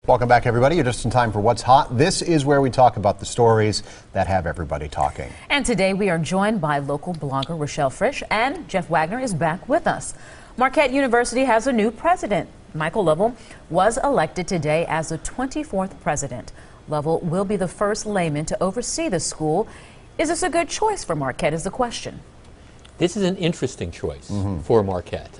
Welcome back, everybody. You're just in time for What's Hot. This is where we talk about the stories that have everybody talking. And today we are joined by local blogger Rochelle Fritsch, and Jeff Wagner is back with us. Marquette University has a new president. Michael Lovell was elected today as the 24th president. Lovell will be the first layman to oversee the school. Is this a good choice for Marquette is the question. This is an interesting choice for Marquette.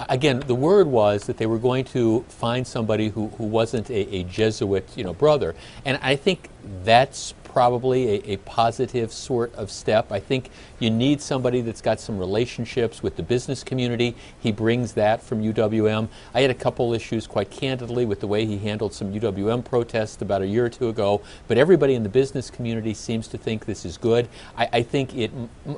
Again, the word was that they were going to find somebody who wasn't a Jesuit, brother, and I think that's probably a positive sort of step. I think you need somebody that's got some relationships with the business community. He brings that from UWM. I had a couple issues, quite candidly, with the way he handled some UWM protests about a year or two ago, but everybody in the business community seems to think this is good. I think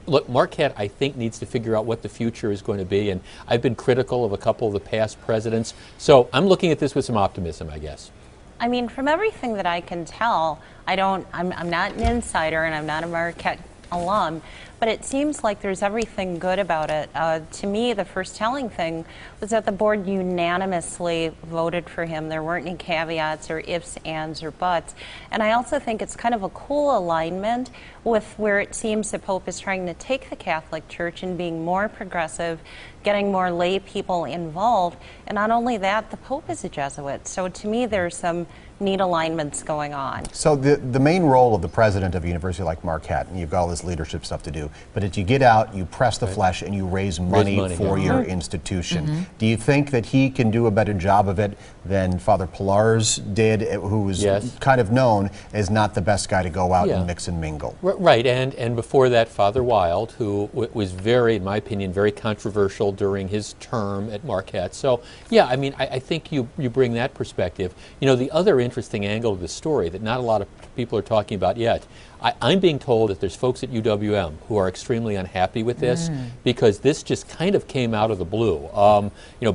look, Marquette, I think, needs to figure out what the future is going to be, and I've been critical of a couple of the past presidents, so I'm looking at this with some optimism, I guess. I mean, from everything that I can tell, I'm not an insider and I'm not a Marquette alum, but it seems like there's everything good about it. To me, the first telling thing was that the board unanimously voted for him. There weren't any caveats or ifs, ands, or buts. And I also think it's kind of a cool alignment with where it seems the Pope is trying to take the Catholic Church and being more progressive, getting more lay people involved. And not only that, the Pope is a Jesuit. So to me, there's some neat alignments going on. So the main role of the president of a university like Marquette, and you've got all this leadership stuff to do, but as you get out, you press the flesh and you raise money for your institution. Do you think that he can do a better job of it than Father Pillar's did, who was kind of known as not the best guy to go out and mix and mingle? Right, and before that, Father Wild, who was very, in my opinion, very controversial during his term at Marquette. So, yeah, I mean, I think you bring that perspective. The other interesting angle of the story that not a lot of people are talking about yet, I'm being told that there's folks at UWM who are extremely unhappy with this because this just kind of came out of the blue.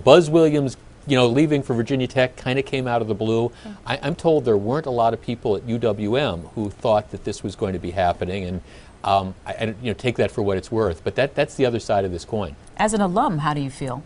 Buzz Williams, leaving for Virginia Tech kind of came out of the blue. I'm told there weren't a lot of people at UWM who thought that this was going to be happening, and I take that for what it's worth. But that's the other side of this coin. As an alum, how do you feel?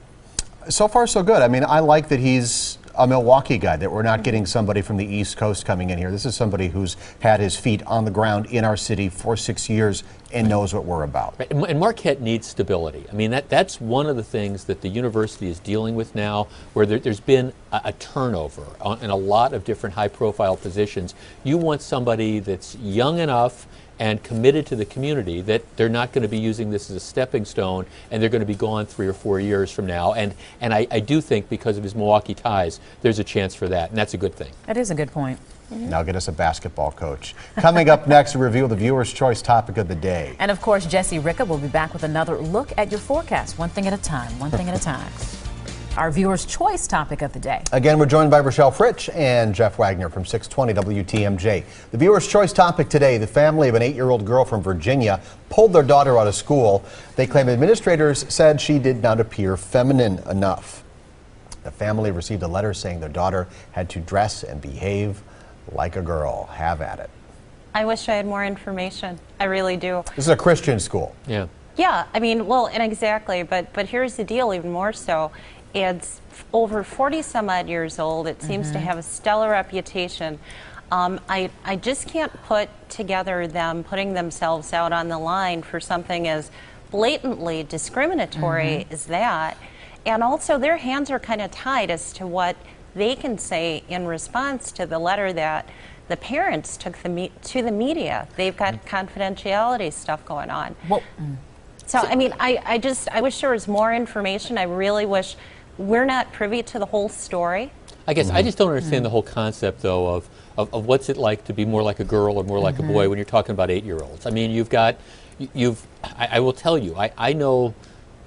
So far, so good. I mean, I like that he's a Milwaukee guy, that we're not getting somebody from the East Coast coming in here. This is somebody who's had his feet on the ground in our city for 6 years and knows what we're about. Right. And Marquette needs stability. I mean, that's one of the things that the university is dealing with now, where there's been a turnover in a lot of different high-profile positions. You want somebody that's young enough and committed to the community that they're not going to be using this as a stepping stone and they're going to be gone 3 or 4 years from now. And I do think because of his Milwaukee ties, there's a chance for that, and that's a good thing. That is a good point. Now get us a basketball coach. Coming up next, a review of the viewer's choice topic of the day. And of course, Jesse Ricka will be back with another look at your forecast, one thing at a time, one thing at a time. Our viewer's choice topic of the day. Again, we're joined by Rochelle Fritsch and Jeff Wagner from 620 WTMJ. The viewer's choice topic today, the family of an 8-year-old girl from Virginia pulled their daughter out of school. They claim administrators said she did not appear feminine enough. The family received a letter saying their daughter had to dress and behave like a girl. Have at it. I wish I had more information. I really do. This is a Christian school. Yeah. Yeah, I mean, well, and exactly, but here's the deal, even more so. It's over 40 some odd years old. It seems to have a stellar reputation. I just can't put together them putting themselves out on the line for something as blatantly discriminatory as that. And also their hands are kind of tied as to what they can say in response to the letter that the parents took to the media. They've got confidentiality stuff going on. Well, so, I mean, I wish there was more information. I really wish we're not privy to the whole story. I guess I just don't understand the whole concept, though, of what's it like to be more like a girl or more like a boy when you're talking about 8-year-olds. I mean, I will tell you, I know,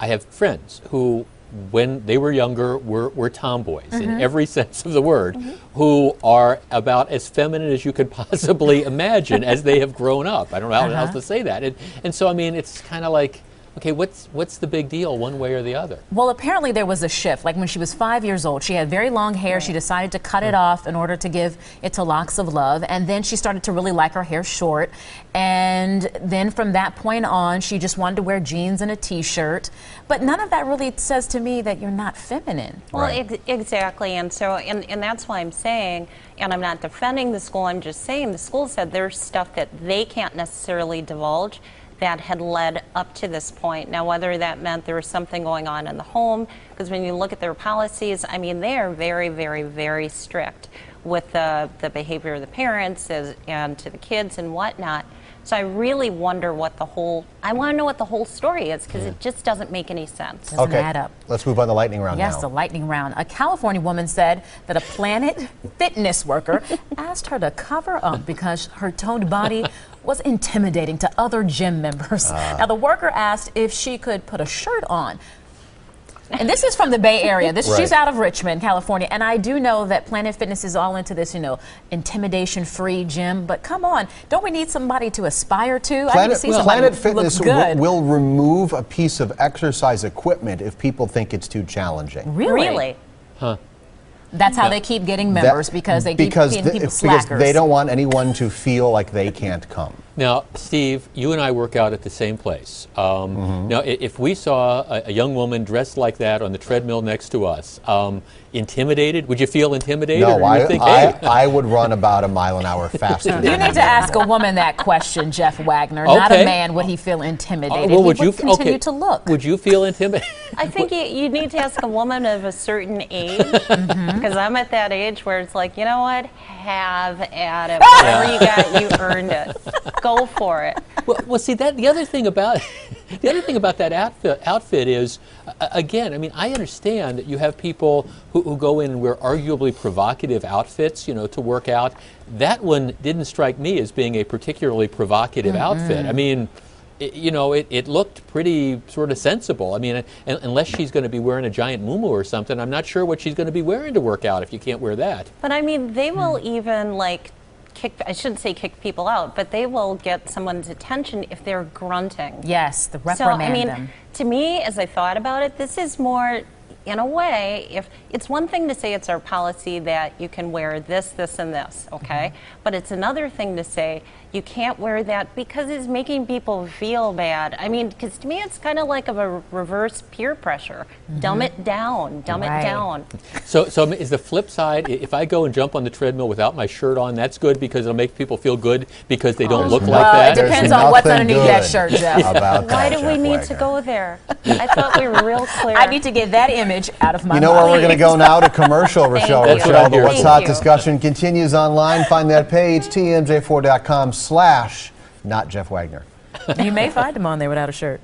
I have friends who, when they were younger, were tomboys in every sense of the word, who are about as feminine as you could possibly imagine as they have grown up. I don't know how else to say that. And so, I mean, it's kind of like, Okay, what's the big deal one way or the other? Well, apparently there was a shift. Like when she was 5 years old, she had very long hair. She decided to cut it off in order to give it to Locks of Love. And then she started to really like her hair short. And then from that point on, she just wanted to wear jeans and a t-shirt. But none of that really says to me that you're not feminine. Well, exactly. And so, and that's why I'm saying, and I'm not defending the school, I'm just saying the school said there's stuff that they can't necessarily divulge that had led up to this point. Now, whether that meant there was something going on in the home, because when you look at their policies, I mean, they are very, very, very strict with the behavior of the parents and to the kids and whatnot. So I really wonder what I want to know what the whole story is, because it just doesn't make any sense. Doesn't add up. Let's move on to the lightning round now. Yes, the lightning round. A California woman said that a Planet Fitness worker asked her to cover up because her toned body was intimidating to other gym members. Now, the worker asked if she could put a shirt on. And this is from the Bay Area. She's out of Richmond, California. And I do know that Planet Fitness is all into this, intimidation-free gym. But come on, don't we need somebody to aspire to? Planet Fitness will remove a piece of exercise equipment if people think it's too challenging. Really? Huh. That's how they keep getting members, because they keep getting people slackers. Because they don't want anyone to feel like they can't come. Now, Steve, you and I work out at the same place. Now, if we saw a young woman dressed like that on the treadmill next to us, intimidated, would you feel intimidated? No, or you think, hey? I would run about a mile an hour faster. You need to ask a woman that question, Jeff Wagner, not a man. Would he feel intimidated? Well, he would continue to look. Would you feel intimidated? I think you need to ask a woman of a certain age, because I'm at that age where it's like, you know what, have at it. Whatever you got, you earned it. Go for it. Well, see, the other thing about that outfit is, again, I mean, I understand that you have people who go in and wear arguably provocative outfits, to work out. That one didn't strike me as being a particularly provocative outfit. I mean, it looked pretty sort of sensible. I mean, unless she's going to be wearing a giant muumuu or something, I'm not sure what she's going to be wearing to work out if you can't wear that. But I mean, they will even I shouldn't say kick people out, but they will get someone's attention if they're grunting. Yes, the reprimand them. To me, as I thought about it, this is more, in a way, if it's one thing to say it's our policy that you can wear this, this, and this, okay? But it's another thing to say you can't wear that because it's making people feel bad. I mean, because to me it's kind of like a reverse peer pressure. Dumb it down, dumb it down. So is the flip side, if I go and jump on the treadmill without my shirt on, that's good because it'll make people feel good because they don't look like that? It depends on what's underneath that shirt, Jeff. Why do we need to go there? I thought we were real clear. I need to get that image out of my mind. You know where we're going to go now? To commercial, Rochelle. Rochelle, the What's Hot discussion continues online. Find that page, tmj4.com/not Jeff Wagner. You may find him on there without a shirt.